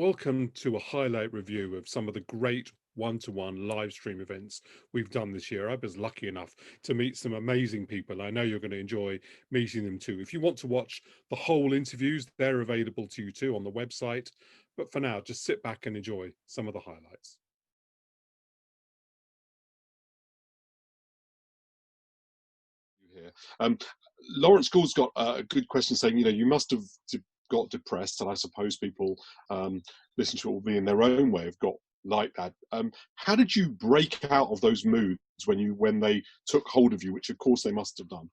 Welcome to a highlight review of some of the great one-to-one live stream events we've done this year. I was lucky enough to meet some amazing people. I know you're going to enjoy meeting them too. If you want to watch the whole interviews, they're available to you too on the website. But for now, just sit back and enjoy some of the highlights. Here. Lawrence Gould's got a good question saying, you must have got depressed, and I suppose people listen to it with me in their own way have got like that. How did you break out of those moods when they took hold of you, which of course they must have done?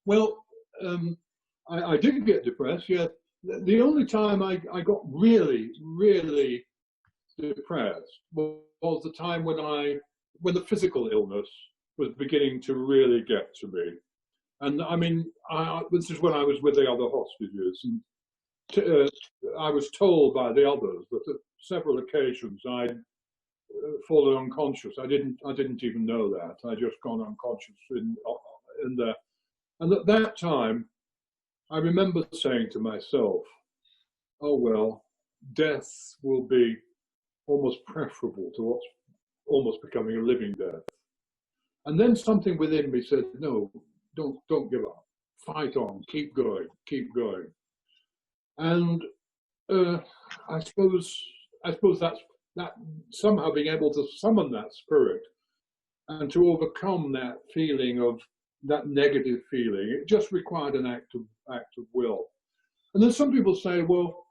Well, I did get depressed, yeah. The only time I got really, really depressed was the time when the physical illness was beginning to really get to me. And I mean, this is when I was with the other hostages, and I was told by the others that at several occasions I'd fallen unconscious. I didn't even know that. I'd just gone unconscious in there. And at that time, I remember saying to myself, oh well, death will be almost preferable to what's almost becoming a living death. And then something within me said, no, don't give up. Fight on, keep going, keep going. And I suppose that's that somehow being able to summon that spirit and to overcome that feeling of that negative feeling. It just required an act of will. And then some people say, well,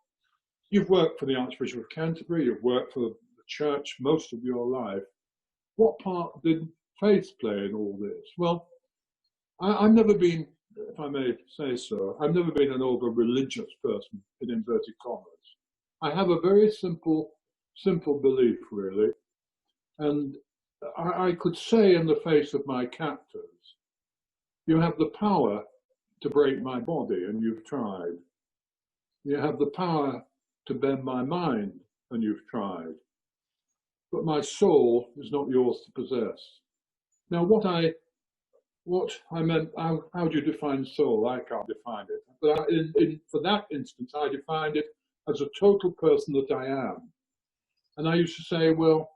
you've worked for the Archbishop of Canterbury, you've worked for the church most of your life. What part did faith play in all this? Well, I've never been, if I may say so, I've never been an over-religious person, in inverted commas. I have a very simple belief, really. And I could say in the face of my captors, you have the power to break my body, and you've tried. You have the power to bend my mind, and you've tried. But my soul is not yours to possess. Now, what I meant, how do you define soul? I can't define it. But for that instance, I defined it as a total person that I am. And I used to say, well,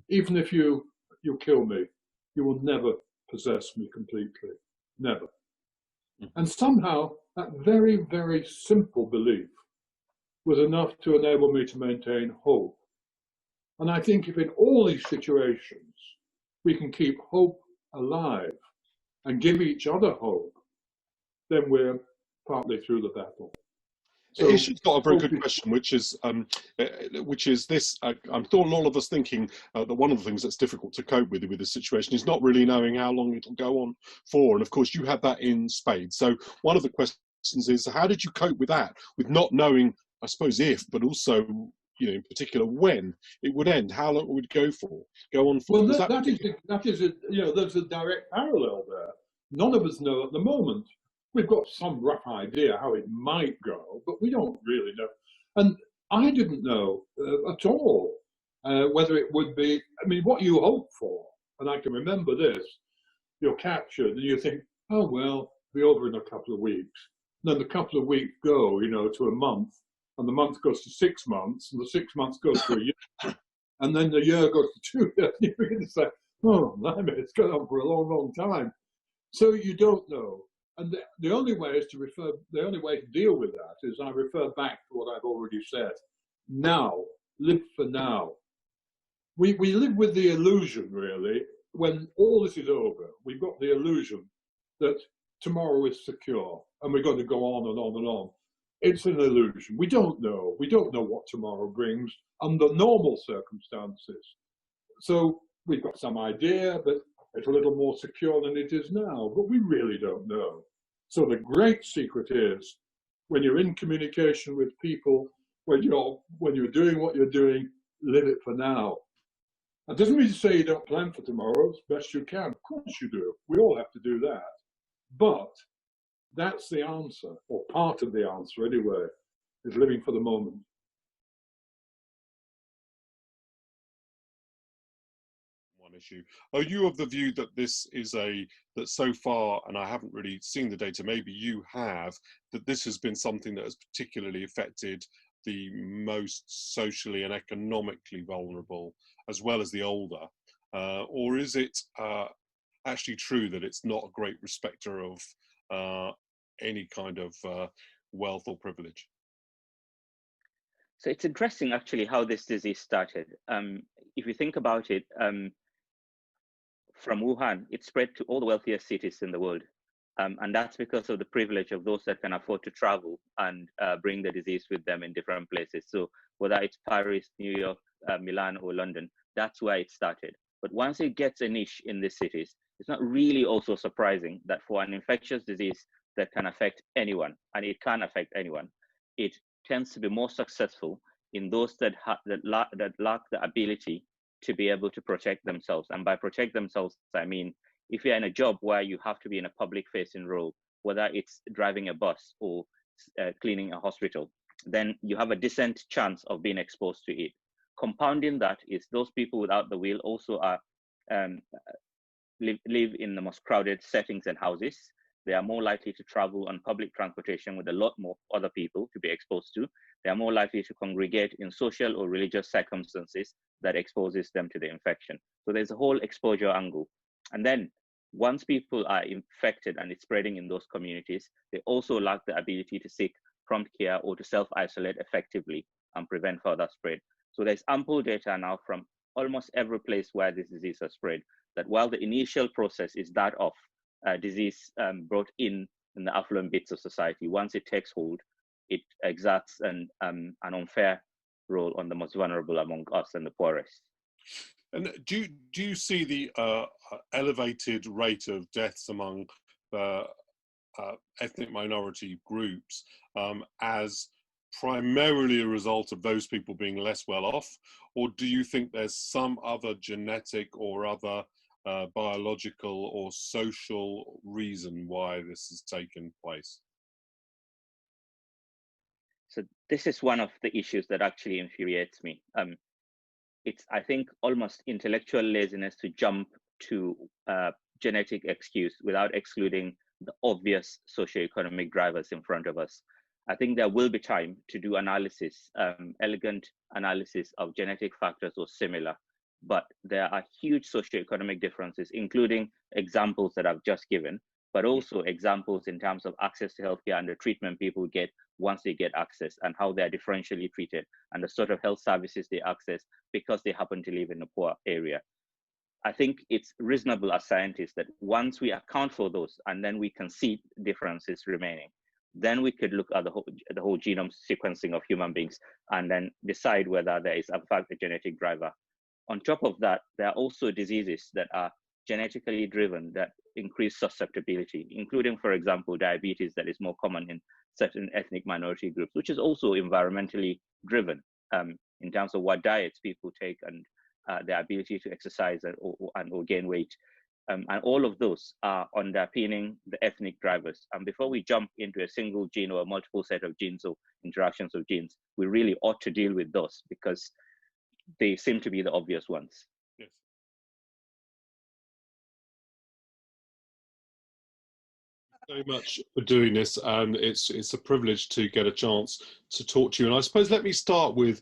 even if you kill me, you will never possess me completely. Never. And somehow, that very, very simple belief was enough to enable me to maintain hope. And I think if in all these situations, we can keep hope alive and give each other hope, then we're partly through the battle. So, Isha's got a very good question, which is this. I'm sure all of us thinking that one of the things that's difficult to cope with this situation is not really knowing how long it'll go on for. And of course, you had that in spades. So one of the questions is, how did you cope with that, with not knowing, I suppose, if, but also, in particular, when it would end, how long it would go on for? Well, there's a direct parallel there. None of us know at the moment. We've got some rough idea how it might go, but we don't really know. And I didn't know at all whether it would be, I mean, what you hope for, and I can remember this, you're captured and you think, oh, well, be over in a couple of weeks. And then the couple of weeks go, to a month, and the month goes to 6 months, and the 6 months goes to a year, and then the year goes to 2 years. You begin to say, oh, it's gone on for a long, long time. So you don't know. And the only way to deal with that is I refer back to what I've already said. Now, live for now. We live with the illusion, really, when all this is over, we've got the illusion that tomorrow is secure and we're going to go on and on and on. It's an illusion. We don't know. We don't know what tomorrow brings under normal circumstances. So we've got some idea, but it's a little more secure than it is now, but we really don't know. So the great secret is, when you're in communication with people, when you're doing what you're doing, live it for now. That doesn't mean to say you don't plan for tomorrow as best you can. Of course you do. We all have to do that. But that's the answer, or part of the answer anyway, is living for the moment. Issue. Are you of the view that this is that so far, and I haven't really seen the data, maybe you have, that this has been something that has particularly affected the most socially and economically vulnerable, as well as the older? Or is it actually true that it's not a great respecter of any kind of wealth or privilege? So it's interesting actually how this disease started. If you think about it, from Wuhan, it spread to all the wealthiest cities in the world. And that's because of the privilege of those that can afford to travel and bring the disease with them in different places. So whether it's Paris, New York, Milan, or London, that's where it started. But once it gets a niche in these cities, it's not really also surprising that for an infectious disease that can affect anyone, and it can affect anyone, it tends to be more successful in those that lack the ability to be able to protect themselves. And by protect themselves, I mean, if you're in a job where you have to be in a public facing role, whether it's driving a bus or cleaning a hospital, then you have a decent chance of being exposed to it. Compounding that is those people without the will also are live in the most crowded settings and houses. They are more likely to travel on public transportation with a lot more other people to be exposed to. They are more likely to congregate in social or religious circumstances that exposes them to the infection. So there's a whole exposure angle. And then once people are infected and it's spreading in those communities, they also lack the ability to seek prompt care or to self-isolate effectively and prevent further spread. So there's ample data now from almost every place where this disease has spread, that while the initial process is that of disease brought in the affluent bits of society, once it takes hold, it exerts an unfair role on the most vulnerable among us and the poorest. And do you see the elevated rate of deaths among ethnic minority groups as primarily a result of those people being less well off, or do you think there's some other genetic or other biological or social reason why this has taken place? So this is one of the issues that actually infuriates me. It's, I think, almost intellectual laziness to jump to genetic excuse without excluding the obvious socioeconomic drivers in front of us. I think there will be time to do analysis, elegant analysis of genetic factors or similar, but there are huge socioeconomic differences, including examples that I've just given, but also examples in terms of access to healthcare and the treatment people get once they get access and how they're differentially treated and the sort of health services they access because they happen to live in a poor area. I think it's reasonable as scientists that once we account for those and then we can see differences remaining, then we could look at the whole genome sequencing of human beings and then decide whether there is in fact a genetic driver. On top of that, there are also diseases that are genetically driven that increase susceptibility, including, for example, diabetes that is more common in certain ethnic minority groups, which is also environmentally driven in terms of what diets people take and their ability to exercise or gain weight. And all of those are underpinning the ethnic drivers. And before we jump into a single gene or a multiple set of genes or interactions of genes, we really ought to deal with those because they seem to be the obvious ones. Yes. Very much for doing this, and it's a privilege to get a chance to talk to you. And I suppose let me start with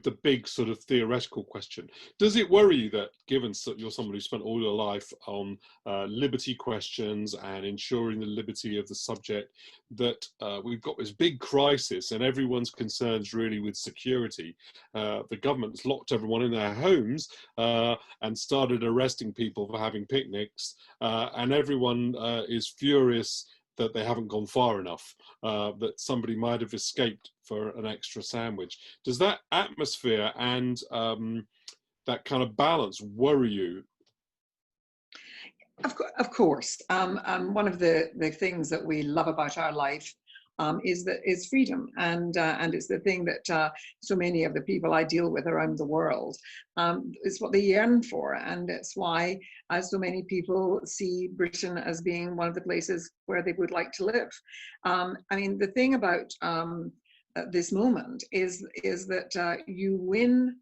the big sort of theoretical question. Does it worry you that, given you're someone who spent all your life on liberty questions and ensuring the liberty of the subject, that we've got this big crisis and everyone's concerns really with security? The government's locked everyone in their homes and started arresting people for having picnics, and everyone is furious that they haven't gone far enough, that somebody might have escaped for an extra sandwich. Does that atmosphere and that kind of balance worry you? Of course. One of the things that we love about our life is freedom, and it's the thing that so many of the people I deal with around the world is what they yearn for, and it's why so many people see Britain as being one of the places where they would like to live. I mean, the thing about this moment is that you win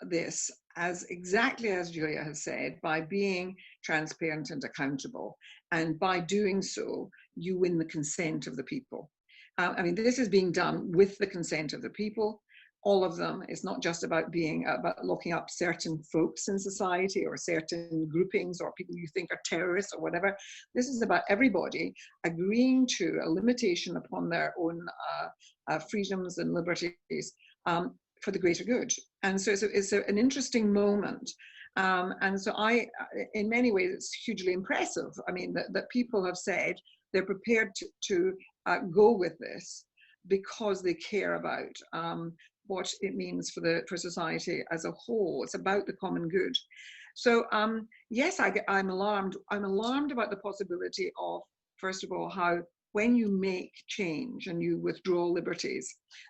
this as exactly as Julia has said, by being transparent and accountable, and by doing so, you win the consent of the people. I mean, this is being done with the consent of the people. all of them. It's not just about about locking up certain folks in society or certain groupings or people you think are terrorists or whatever. This is about everybody agreeing to a limitation upon their own freedoms and liberties for the greater good. And so it's an interesting moment. And so in many ways, it's hugely impressive. I mean, that people have said they're prepared to go with this because they care about what it means for society as a whole. It's about the common good. So yes, I'm alarmed. I'm alarmed about the possibility of, first of all, how when you make change and you withdraw liberties,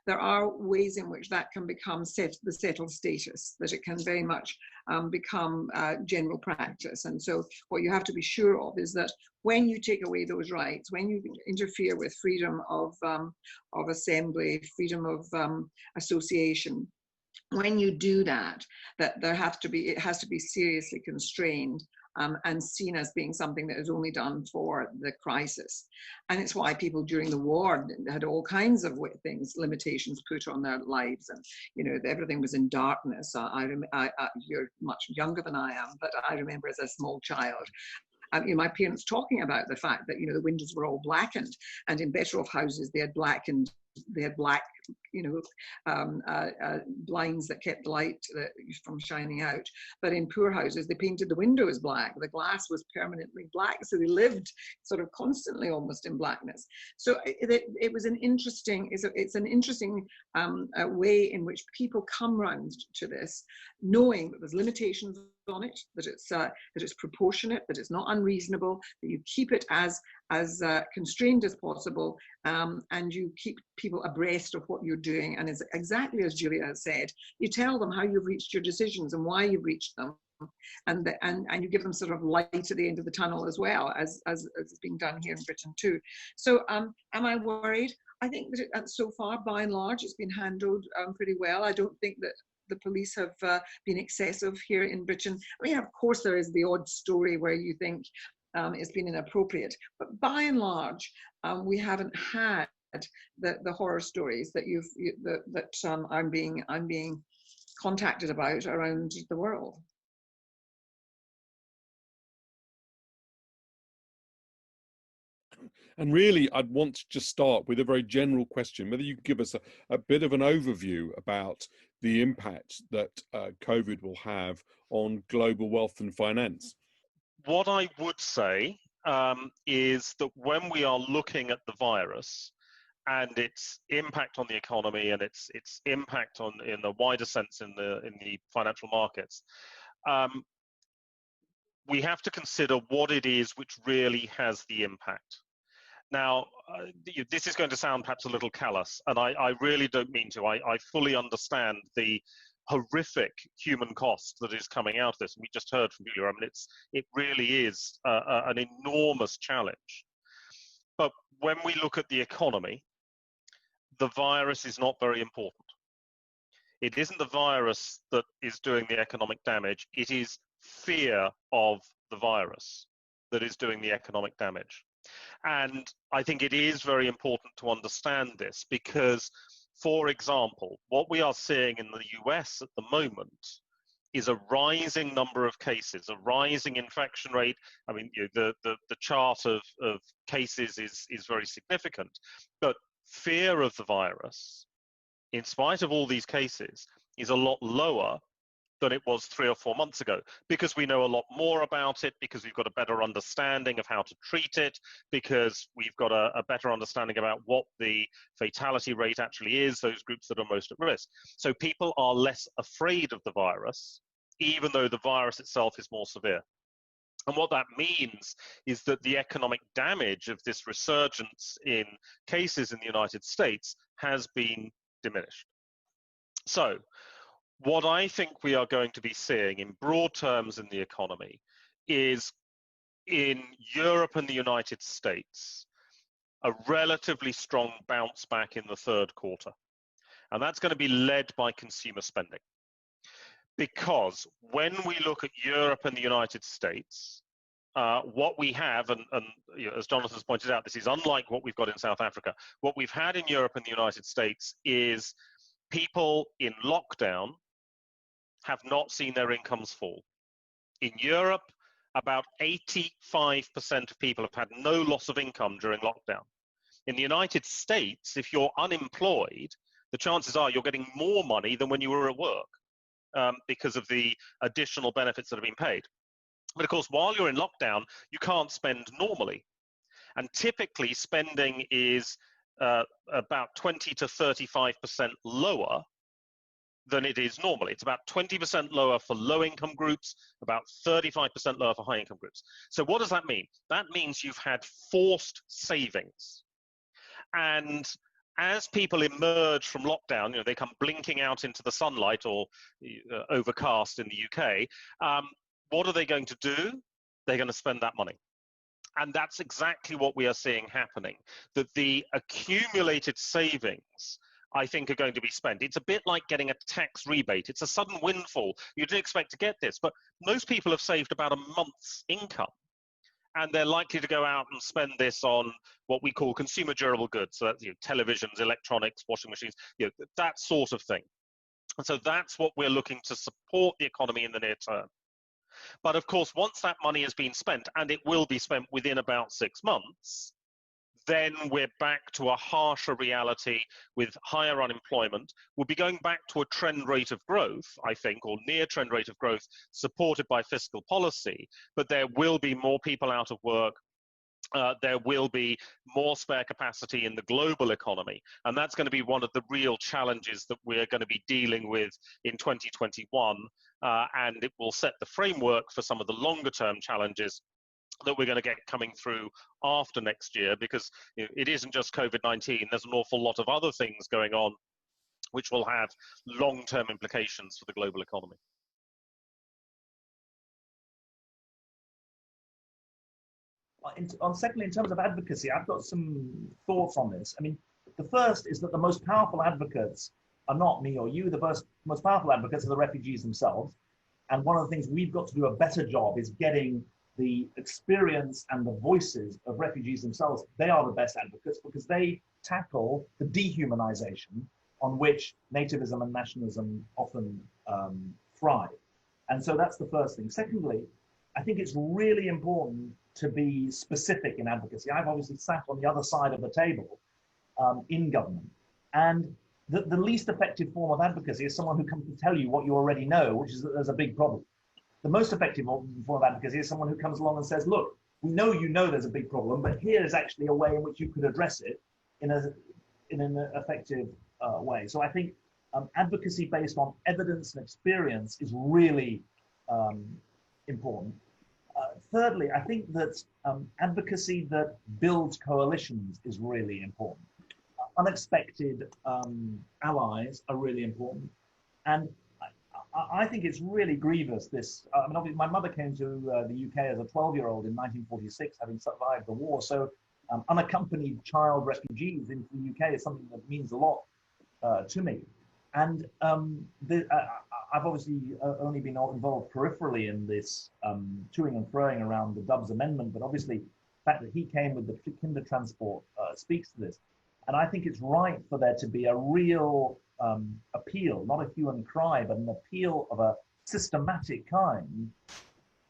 there are ways in which that can become the settled status, that it can very much become general practice. And so what you have to be sure of is that when you take away those rights, when you interfere with freedom of assembly, freedom of association, when you do that it has to be seriously constrained and seen as being something that is only done for the crisis. And it's why people during the war had all kinds of things, limitations put on their lives, and everything was in darkness. You're much younger than I am, but I remember as a small child, my parents talking about the fact that the windows were all blackened, and in better off houses they had black blinds that kept the light from shining out. But in poor houses, they painted the windows black. The glass was permanently black, so they lived sort of constantly almost in blackness. So it was an interesting. It's an interesting way in which people come round to this, knowing that there's limitations on it, that it's proportionate, that it's not unreasonable, that you keep it as constrained as possible, and you keep people abreast of what you're doing. And it's exactly as Julia has said, you tell them how you've reached your decisions and why you've reached them, and you give them sort of light at the end of the tunnel, as well as is being done here in Britain too. So am I worried? I think that so far, by and large, it's been handled pretty well. I don't think that the police have been excessive here in Britain. I mean, of course, there is the odd story where you think it's been inappropriate, but by and large, we haven't had the horror stories that I'm being contacted about around the world. And really, I'd want to just start with a very general question, whether you could give us a bit of an overview about the impact that COVID will have on global wealth and finance. What I would say is that when we are looking at the virus and its impact on the economy and its impact in a wider sense in the financial markets, we have to consider what it is which really has the impact. Now, this is going to sound perhaps a little callous, and I really don't mean to. I fully understand the horrific human cost that is coming out of this. We just heard from Julia. I mean, it really is an enormous challenge. But when we look at the economy, the virus is not very important. It isn't the virus that is doing the economic damage. It is fear of the virus that is doing the economic damage. And I think it is very important to understand this because, for example, what we are seeing in the US at the moment is a rising number of cases, a rising infection rate. I mean, the chart of cases is very significant, but fear of the virus, in spite of all these cases, is a lot lower than it was 3 or 4 months ago, because we know a lot more about it, because we've got a better understanding of how to treat it, because we've got a better understanding about what the fatality rate actually is, those groups that are most at risk. So people are less afraid of the virus, even though the virus itself is more severe. And what that means is that the economic damage of this resurgence in cases in the United States has been diminished. So what I think we are going to be seeing in broad terms in the economy is, in Europe and the United States, a relatively strong bounce back in the third quarter. And that's going to be led by consumer spending. Because when we look at Europe and the United States, what we have, and as Jonathan's pointed out, this is unlike what we've got in South Africa. What we've had in Europe and the United States is People in lockdown have not seen their incomes fall. In Europe, about 85% of people have had no loss of income during lockdown. In the United States, if you're unemployed, the chances are you're getting more money than when you were at work because of the additional benefits that have been paid. But of course, while you're in lockdown, you can't spend normally. And typically spending is about 20 to 35% lower than it is normally. It's about 20% lower for low-income groups, about 35% lower for high-income groups. So what does that mean? That means you've had forced savings. And as people emerge from lockdown, you know, they come blinking out into the sunlight or overcast in the UK, what are they going to do? They're going to spend that money. And that's exactly what we are seeing happening, that the accumulated savings, I think, are going to be spent. It's a bit like getting a tax rebate. It's a sudden windfall. You didn't expect to get this, but most people have saved about a month's income, and they're likely to go out and spend this on what we call consumer durable goods. So that's, you know, televisions, electronics, washing machines, you know, that sort of thing. And so that's what we're looking to support the economy in the near term. But of course, once that money has been spent, and it will be spent within about 6 months, then we're back to a harsher reality with higher unemployment. We'll be going back to a trend rate of growth, I think, or near trend rate of growth supported by fiscal policy, but there will be more people out of work. There will be more spare capacity in the global economy. And that's going to be one of the real challenges that we're going to be dealing with in 2021. And it will set the framework for some of the longer term challenges that we're going to get coming through after next year, because, you know, it isn't just COVID-19. There's an awful lot of other things going on which will have long-term implications for the global economy. Secondly, in terms of advocacy, I've got some thoughts on this. I mean, the first is that the most powerful advocates are not me or you. The most powerful advocates are the refugees themselves. And one of the things we've got to do a better job is getting the experience and the voices of refugees themselves. They are the best advocates because they tackle the dehumanization on which nativism and nationalism often thrive. And so that's the first thing. Secondly, I think it's really important to be specific in advocacy. I've obviously sat on the other side of the table in government. And the least effective form of advocacy is someone who comes to tell you what you already know, which is that there's a big problem. The most effective form of advocacy is someone who comes along and says, look, we know you know there's a big problem, but here is actually a way in which you could address it in an effective way. So I think advocacy based on evidence and experience is really important. Thirdly, I think that advocacy that builds coalitions is really important. Unexpected allies are really important. And I think it's really grievous, this, I mean, obviously my mother came to the UK as a 12-year-old in 1946, having survived the war. So unaccompanied child refugees into the UK is something that means a lot to me. And I've obviously only been involved peripherally in this toing and froing around the Dubs Amendment, but obviously the fact that he came with the kinder transport speaks to this. And I think it's right for there to be a real appeal, not a hue and cry, but an appeal of a systematic kind,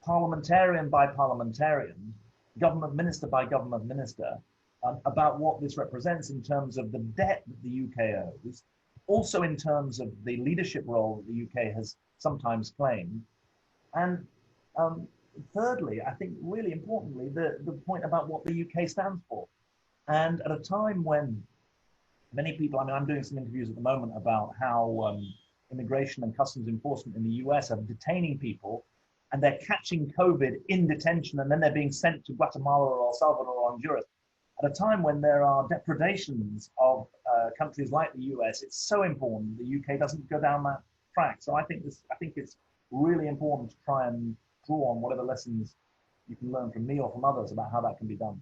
parliamentarian by parliamentarian, government minister by government minister, about what this represents in terms of the debt that the UK owes, also in terms of the leadership role that the UK has sometimes claimed. And thirdly, I think really importantly, the point about what the UK stands for. And at a time when many people, I mean, I'm doing some interviews at the moment about how immigration and customs enforcement in the US are detaining people, and they're catching COVID in detention, and then they're being sent to Guatemala or El Salvador or Honduras. At a time when there are depredations of countries like the US, it's so important the UK doesn't go down that track. So I think it's really important to try and draw on whatever lessons you can learn from me or from others about how that can be done.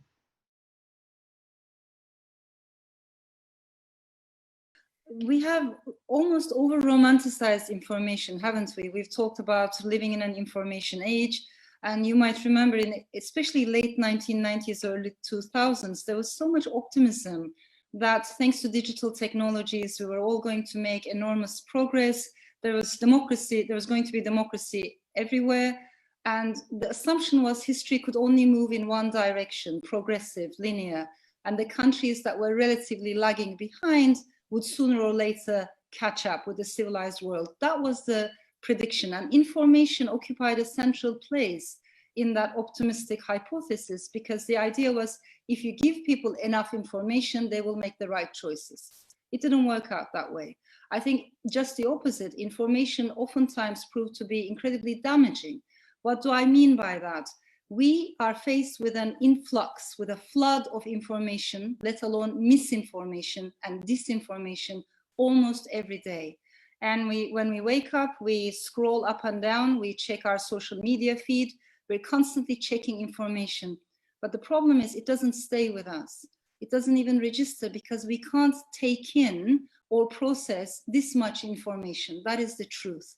We have almost over-romanticized information, haven't we? We've talked about living in an information age, and you might remember in especially late 1990s, early 2000s, there was so much optimism that thanks to digital technologies, we were all going to make enormous progress. There was democracy, there was going to be democracy everywhere. And the assumption was history could only move in one direction, progressive, linear. And the countries that were relatively lagging behind would sooner or later catch up with the civilized world. That was the prediction, and information occupied a central place in that optimistic hypothesis, because the idea was if you give people enough information, they will make the right choices. It didn't work out that way. I think just the opposite. Information oftentimes proved to be incredibly damaging. What do I mean by that? We are faced with an influx, with a flood of information, let alone misinformation and disinformation almost every day. And when we wake up, we scroll up and down, we check our social media feed, we're constantly checking information. But the problem is it doesn't stay with us. It doesn't even register because we can't take in or process this much information. That is the truth.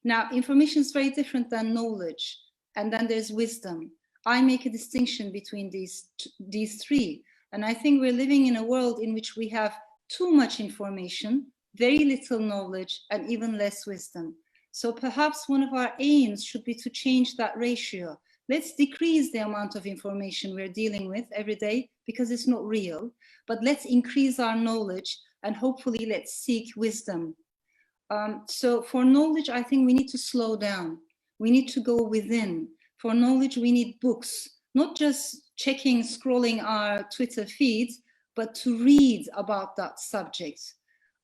Now, information is very different than knowledge. And then there's wisdom. I make a distinction between these three. And I think we're living in a world in which we have too much information, very little knowledge, and even less wisdom. So perhaps one of our aims should be to change that ratio. Let's decrease the amount of information we're dealing with every day because it's not real, but let's increase our knowledge and hopefully let's seek wisdom. So for knowledge, I think we need to slow down. We need to go within. For knowledge, we need books, not just checking, scrolling our Twitter feeds, but to read about that subject.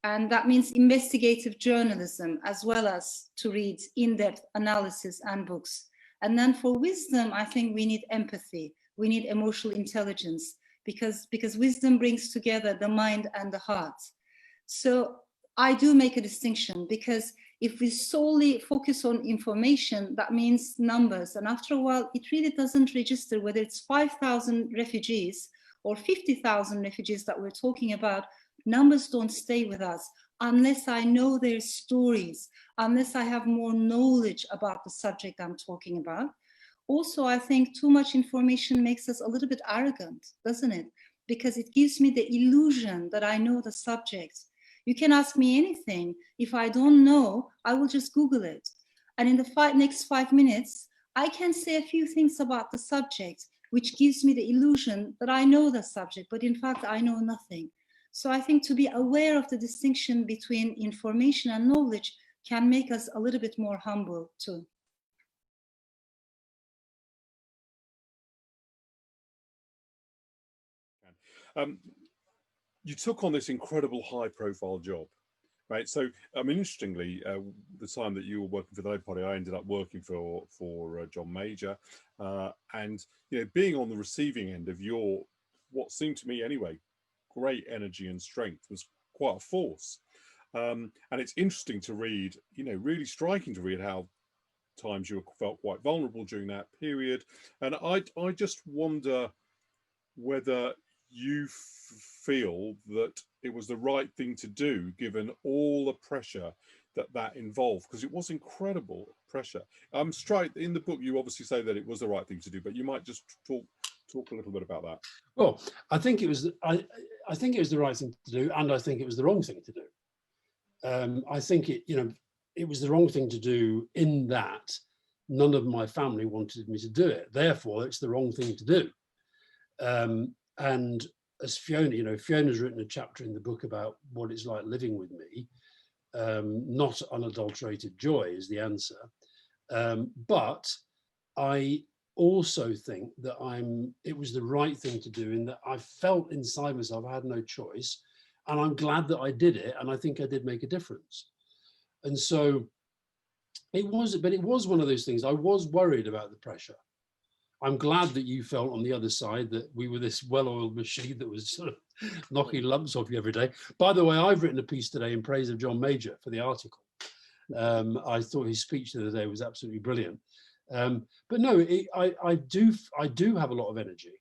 And that means investigative journalism, as well as to read in-depth analysis and books. And then for wisdom, I think we need empathy. We need emotional intelligence, because wisdom brings together the mind and the heart. So I do make a distinction, because if we solely focus on information, that means numbers. And after a while, it really doesn't register whether it's 5,000 refugees or 50,000 refugees that we're talking about. Numbers don't stay with us unless I know their stories, unless I have more knowledge about the subject I'm talking about. Also, I think too much information makes us a little bit arrogant, doesn't it? Because it gives me the illusion that I know the subject. You can ask me anything. If I don't know, I will just Google it. And in the next 5 minutes, I can say a few things about the subject, which gives me the illusion that I know the subject, but in fact, I know nothing. So I think to be aware of the distinction between information and knowledge can make us a little bit more humble too. You took on this incredible high-profile job, right? So, I mean, interestingly, the time that you were working for the Labour Party, I ended up working for John Major, and you know, being on the receiving end of your, what seemed to me anyway, great energy and strength was quite a force. And it's interesting to read, you know, really striking to read how times you felt quite vulnerable during that period. And I just wonder whether you feel that it was the right thing to do, given all the pressure that involved, because it was incredible pressure. I'm straight in the book, you obviously say that it was the right thing to do, but you might just talk a little bit about that. Well, I think it was I think it was the right thing to do, and I think it was the wrong thing to do. I think it was the wrong thing to do in that none of my family wanted me to do it. Therefore, it's the wrong thing to do. And as Fiona, Fiona's written a chapter in the book about what it's like living with me. Not unadulterated joy is the answer. But I also think that it was the right thing to do, in that I felt inside myself I had no choice, and I'm glad that I did it, and I think I did make a difference. And so it was one of those things. I was worried about the pressure. I'm glad that you felt on the other side that we were this well-oiled machine that was sort of knocking lumps off you every day. By the way, I've written a piece today in praise of John Major for the article. I thought his speech the other day was absolutely brilliant. But no, I do have a lot of energy,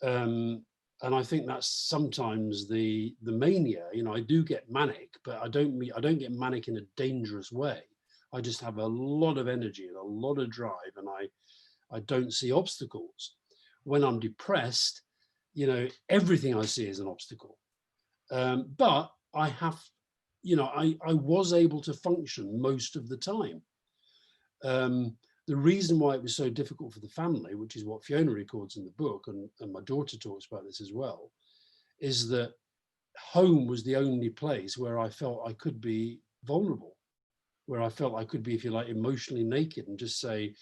and I think that's sometimes the mania. I do get manic, but I don't get manic in a dangerous way. I just have a lot of energy and a lot of drive, and I don't see obstacles. When I'm depressed, everything I see is an obstacle. But I have, I was able to function most of the time. The reason why it was so difficult for the family, which is what Fiona records in the book, and my daughter talks about this as well, is that home was the only place where I felt I could be vulnerable, where I felt I could be, if you like, emotionally naked and just say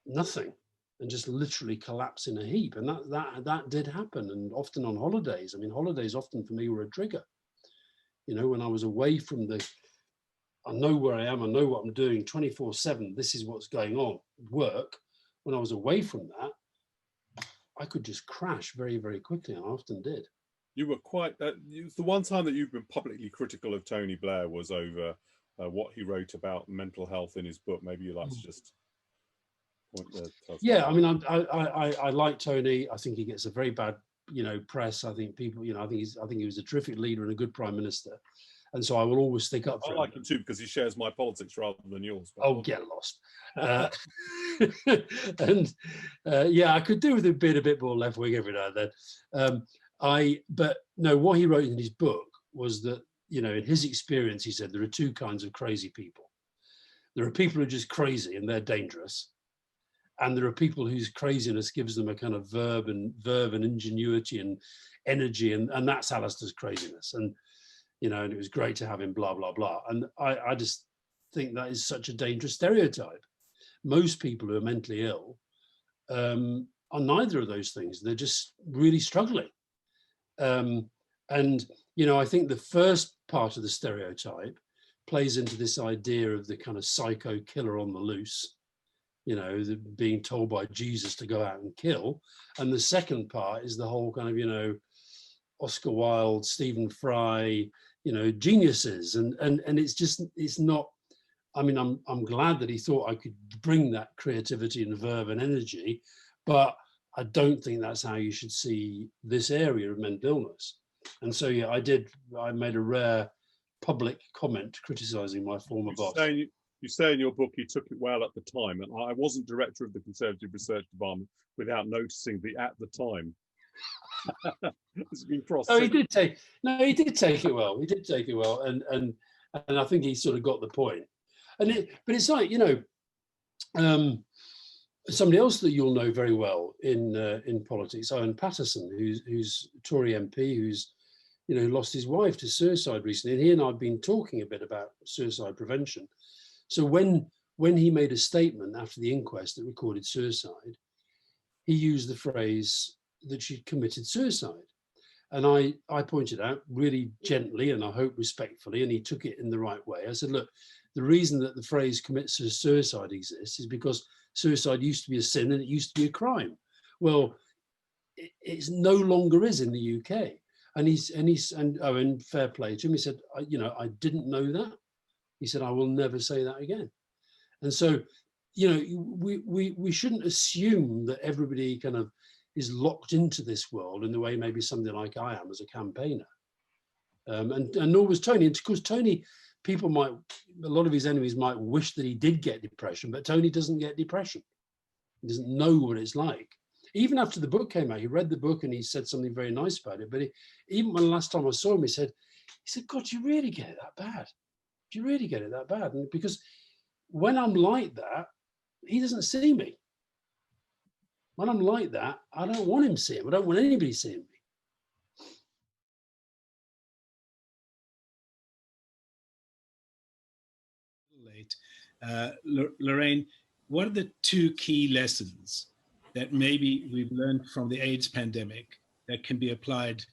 nothing and just literally collapse in a heap. And that did happen, and often on holidays. I mean, holidays often for me were a trigger. When I was away from I know where I am, I know what I'm doing 24/7, this is what's going on, work. When I was away from that, I could just crash very, very quickly, and I often did. You were quite, the one time that you've been publicly critical of Tony Blair was over what he wrote about mental health in his book. Maybe you'd like to just point there. Yeah, I mean, I like Tony. I think he gets a very bad, press. I think people, I think he was a terrific leader and a good prime minister. And so I will always stick up for him. I like him too, because he shares my politics rather than yours. Oh, get lost. And yeah, I could do with him being a bit more left wing every now and then. But no, what he wrote in his book was that, in his experience, he said there are two kinds of crazy people. There are people who are just crazy and they're dangerous. And there are people whose craziness gives them a kind of verve and ingenuity and energy. And that's Alistair's craziness. And it was great to have him, blah, blah, blah. And I just think that is such a dangerous stereotype. Most people who are mentally ill are neither of those things. They're just really struggling. And, I think the first part of the stereotype plays into this idea of the kind of psycho killer on the loose, being told by Jesus to go out and kill. And the second part is the whole kind of, Oscar Wilde, Stephen Fry, geniuses. And it's not, I mean, I'm glad that he thought I could bring that creativity and verve and energy, but I don't think that's how you should see this area of mental illness. And so, yeah, I made a rare public comment criticizing my former boss. You say in your book you took it well at the time, and I wasn't director of the Conservative Research Department without noticing the "at the time." It's been crossed. Oh, he did take it well. He did take it well, and I think he sort of got the point. But it's like, somebody else that you'll know very well in politics, Owen Paterson, who's Tory MP, who's lost his wife to suicide recently, and he and I have been talking a bit about suicide prevention. So when he made a statement after the inquest that recorded suicide, he used the phrase that she'd committed suicide. And I pointed out really gently and I hope respectfully, and he took it in the right way. I said, look, the reason that the phrase commits suicide exists is because suicide used to be a sin and it used to be a crime. Well, it no longer is in the UK. And Owen, fair play to him, he said, I didn't know that. He said, I will never say that again. And so, we shouldn't assume that everybody kind of is locked into this world in the way maybe somebody like I am as a campaigner. And nor was Tony. And of course, Tony, a lot of his enemies might wish that he did get depression, but Tony doesn't get depression. He doesn't know what it's like. Even after the book came out, he read the book and he said something very nice about it. But even when the last time I saw him, he said, God, do you really get it that bad? Do you really get it that bad? And because when I'm like that, he doesn't see me. When I'm like that, I don't want him to see him. I don't want anybody seeing me. Lorraine, what are the two key lessons that maybe we've learned from the AIDS pandemic that can be applied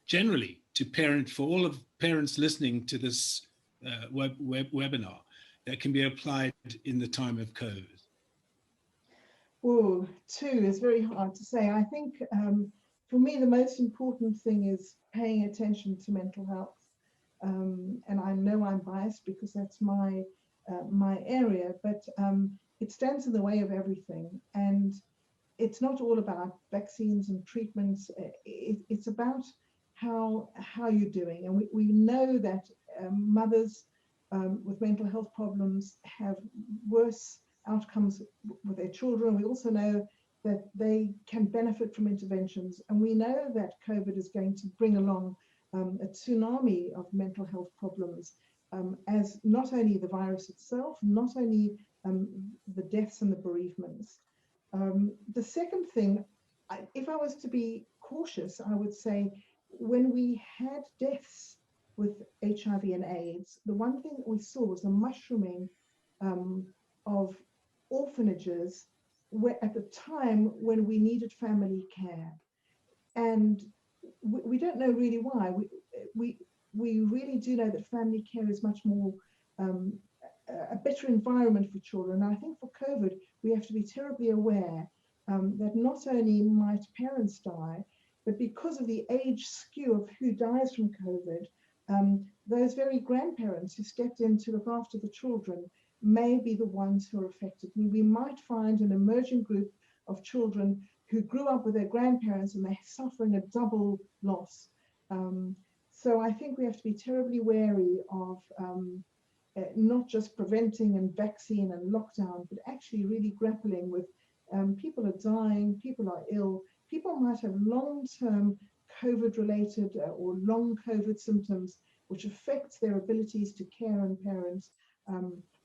generally to for all of parents listening to this webinar, that can be applied in the time of COVID? Oh, two is very hard to say. I think for me, the most important thing is paying attention to mental health. And I know I'm biased because that's my area, but it stands in the way of everything. And it's not all about vaccines and treatments. It's about how you're doing. And we know that mothers with mental health problems have worse outcomes with their children. We also know that they can benefit from interventions. And we know that COVID is going to bring along a tsunami of mental health problems, as not only the virus itself, not only the deaths and the bereavements. The second thing, if I was to be cautious, I would say when we had deaths with HIV and AIDS, the one thing that we saw was a mushrooming of orphanages where, at the time when we needed family care. And we don't know really why. We really do know that family care is much more a better environment for children. And I think for COVID, we have to be terribly aware that not only might parents die, but because of the age skew of who dies from COVID, those very grandparents who stepped in to look after the children may be the ones who are affected. We might find an emerging group of children who grew up with their grandparents and they're suffering a double loss. So I think we have to be terribly wary of not just preventing and vaccine and lockdown, but actually really grappling with people are dying, people are ill, people might have long-term COVID-related or long COVID symptoms, which affects their abilities to care and parent.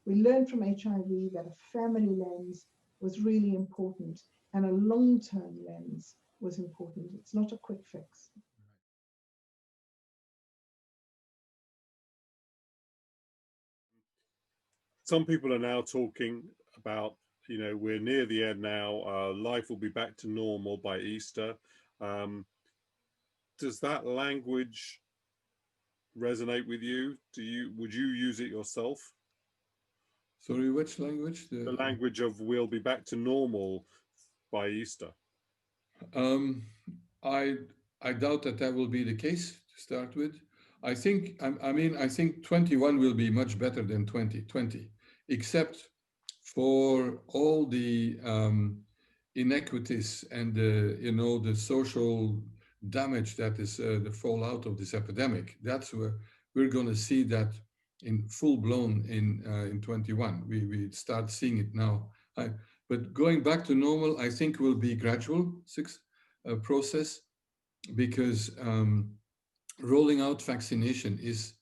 We learned from HIV that a family lens was really important and a long-term lens was important. It's not a quick fix. Some people are now talking about, you know, we're near the end now. Life will be back to normal by Easter. Does that language resonate with you? Would you use it yourself? Sorry, which language? The language of we'll be back to normal by Easter. I doubt that will be the case to start with. I think, I think 21 will be much better than 2020, except for all the inequities and the social damage that is the fallout of this epidemic. That's where we're going to see that in full blown in 21. We start seeing it now. But going back to normal, I think will be gradual process, because rolling out vaccination is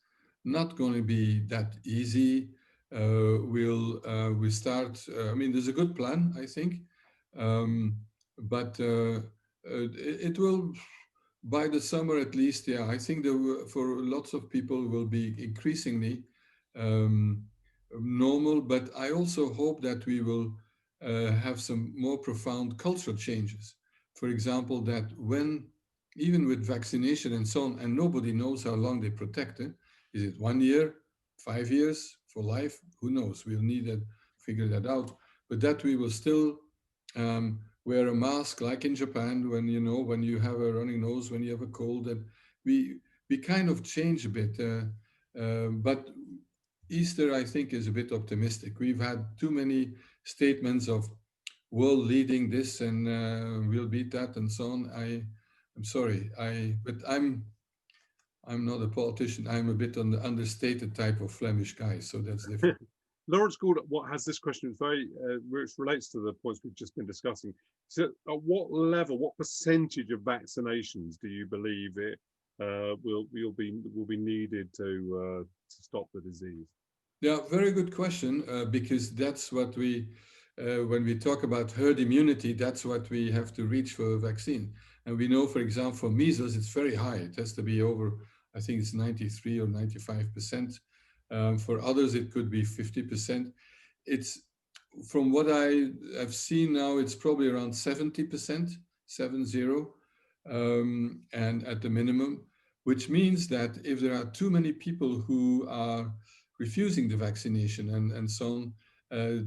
not going to be that easy. We start, there's a good plan, I think, but it will, by the summer at least, yeah, I think for lots of people will be increasingly normal, but I also hope that we will have some more profound cultural changes. For example, that even with vaccination and so on, and nobody knows how long they protect it. Is it 1 year, 5 years, for life? Who knows? We'll need to figure that out. But that we will still wear a mask, like in Japan, when you have a running nose, when you have a cold, and we kind of change a bit. But Easter, I think, is a bit optimistic. We've had too many statements of world leading this and we'll beat that and so on. I'm sorry, but I'm not a politician. I'm a bit on the understated type of Flemish guy, so that's different. Lawrence Gould, what has this question which relates to the points we've just been discussing. So, at what level, what percentage of vaccinations do you believe it will be needed to stop the disease? Yeah, very good question, because that's what when we talk about herd immunity, that's what we have to reach for a vaccine. And we know, for example, for measles, it's very high. It has to be over, I think it's 93 or 95%. For others, it could be 50%. It's, from what I have seen now, it's probably around 70%, 70, and at the minimum, which means that if there are too many people who are refusing the vaccination and so on,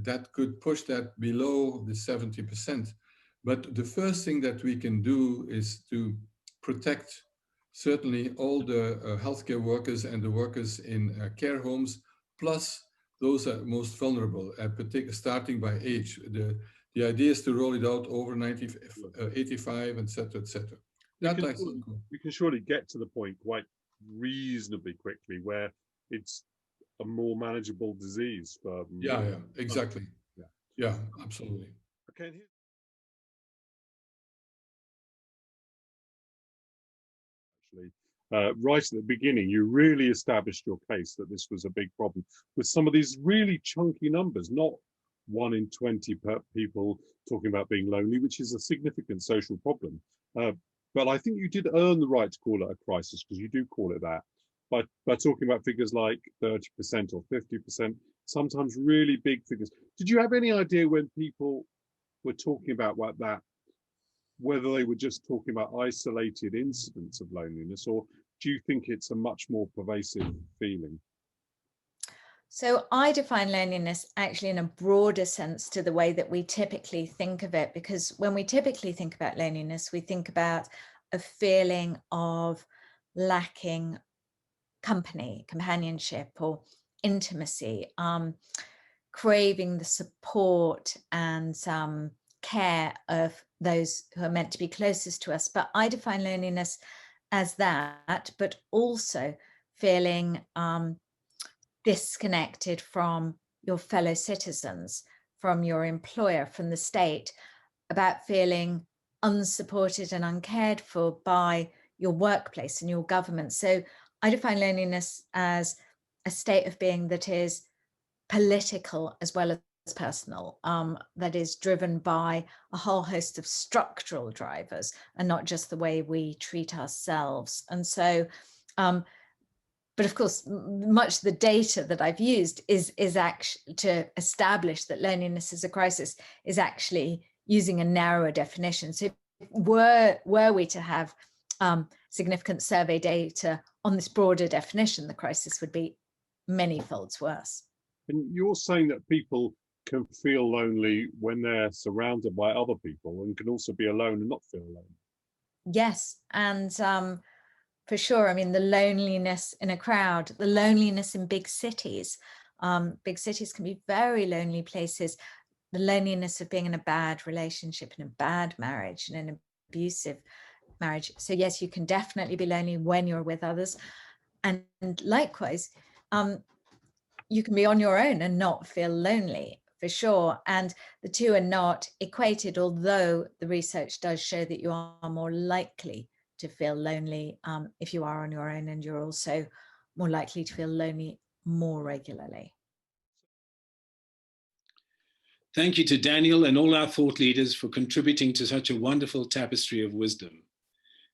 that could push that below the 70%. But the first thing that we can do is to protect certainly all the healthcare workers and the workers in care homes, plus those are most vulnerable, particularly starting by age. The idea is to roll it out over 90, 85, etc., etc. We can surely get to the point quite reasonably quickly where it's a more manageable disease. Yeah, exactly. Yeah, absolutely. Okay. Actually, right at the beginning, you really established your case that this was a big problem with some of these really chunky numbers, not 1 in 20 people talking about being lonely, which is a significant social problem. But I think you did earn the right to call it a crisis, because you do call it that, by talking about figures like 30% or 50%, sometimes really big figures. Did you have any idea when people were talking about that, whether they were just talking about isolated incidents of loneliness, or do you think it's a much more pervasive feeling? So I define loneliness actually in a broader sense to the way that we typically think of it, because when we typically think about loneliness, we think about a feeling of lacking company, companionship, or intimacy, craving the support and care of those who are meant to be closest to us. But I define loneliness as that, but also feeling disconnected from your fellow citizens, from your employer, from the state, about feeling unsupported and uncared for by your workplace and your government. So I define loneliness as a state of being that is political as well as personal, that is driven by a whole host of structural drivers and not just the way we treat ourselves. And so, but of course, much of the data that I've used is actually to establish that loneliness is a crisis is actually using a narrower definition. So were we to have significant survey data on this broader definition, the crisis would be many folds worse. And you're saying that people can feel lonely when they're surrounded by other people, and can also be alone and not feel lonely. Yes, and for sure. I mean, the loneliness in a crowd, the loneliness in big cities. Big cities can be very lonely places. The loneliness of being in a bad relationship, in a bad marriage, in an abusive marriage. So yes, you can definitely be lonely when you're with others. And likewise, you can be on your own and not feel lonely, for sure. And the two are not equated, although the research does show that you are more likely to feel lonely if you are on your own, and you're also more likely to feel lonely more regularly. Thank you to Daniel and all our thought leaders for contributing to such a wonderful tapestry of wisdom.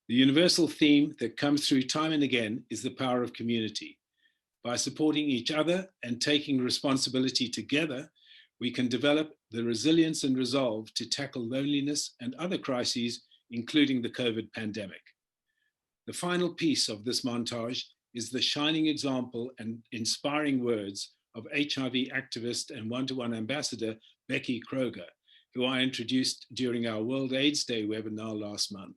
The universal theme that comes through time and again is the power of community. By supporting each other and taking responsibility together, we can develop the resilience and resolve to tackle loneliness and other crises, including the COVID pandemic. The final piece of this montage is the shining example and inspiring words of HIV activist and one-to-one ambassador Becky Kroger, who I introduced during our World AIDS Day webinar last month.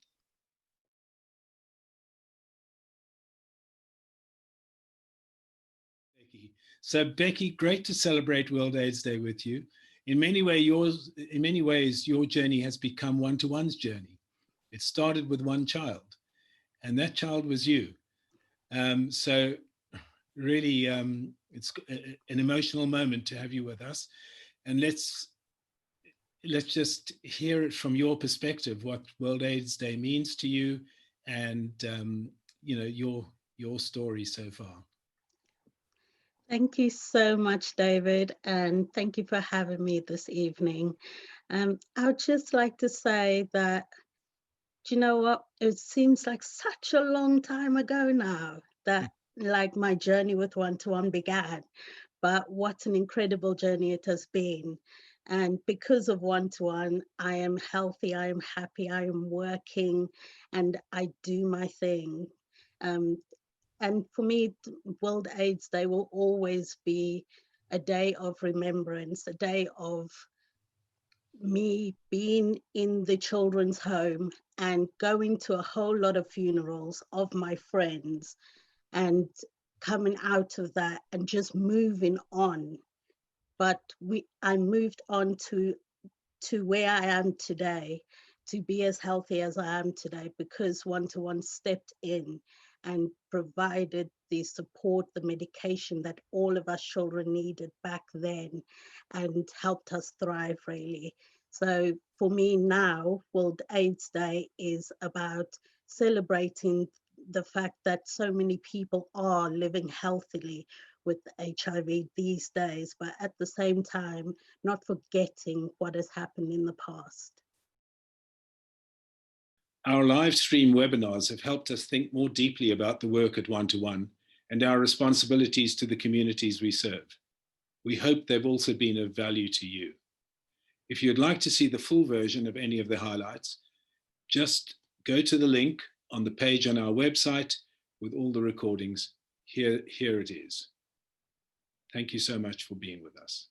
So Becky, great to celebrate World AIDS Day with you. In many ways, your journey has become one-to-one's journey. It started with one child, and that child was you. So really, it's an emotional moment to have you with us. And let's just hear it from your perspective, what World AIDS Day means to you, and you know, your story so far. Thank you so much, David, and thank you for having me this evening. I would just like to say that, do you know what? It seems like such a long time ago now that like my journey with one-to-one began, but what an incredible journey it has been. And because of one-to-one, I am healthy, I am happy, I am working, and I do my thing. And for me, World AIDS Day will always be a day of remembrance, a day of me being in the children's home and going to a whole lot of funerals of my friends and coming out of that and just moving on. But I moved on to where I am today, to be as healthy as I am today, because one-to-one stepped in and provided the support, the medication that all of us children needed back then, and helped us thrive, really. So for me now, World AIDS Day is about celebrating the fact that so many people are living healthily with HIV these days, but at the same time, not forgetting what has happened in the past. Our live stream webinars have helped us think more deeply about the work at One2One and our responsibilities to the communities we serve. We hope they've also been of value to you. If you'd like to see the full version of any of the highlights, just go to the link on the page on our website with all the recordings. Here it is. Thank you so much for being with us.